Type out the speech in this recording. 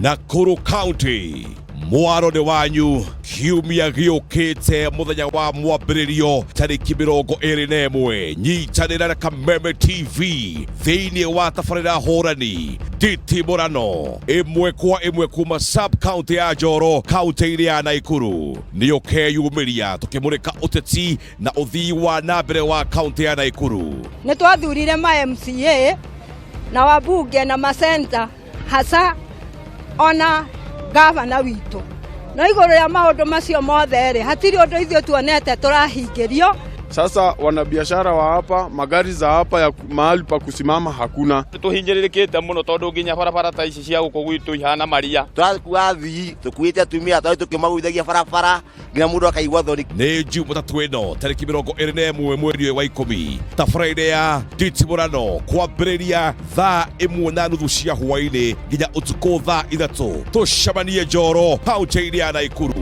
Nakuru County. Mwarone wanyu kiumia giukite muthenya wa mwambiririo tariki 21 nyitanira na Kameme TV thiini wa tafarira hurani nditimurano imwe kwa imwe kuma sub county ya Njoro county ya Nakuru niyo keyumiria tukimurika uteti na uthii wa nambere wa county ya Nakuru. Nitwathurire ma MCA na wabunge na masenta hasa ona gavana witu na igoro ya maundu macio mothe hatiri undu ithio tuonete turahingirio. Sasa wanabiashara wa hapa, magari za hapa ya mahali pa kusimama hakuna. Tuhinjiririkite muno tondu nginya barabara ta ici cia guku gwitu ihana maria. Twakuwa thii tukuite atumia twa tukimaguthagia barabara nginya mundu akaigwa thori. Ni Jumatatu ino tariki 21 mweri wa 10 tafarira ya nditimurano kwambiriria thaa 1:30 cia hwaini nginya utuku thaa 3 tucemanie Njoro county ya Nakuru.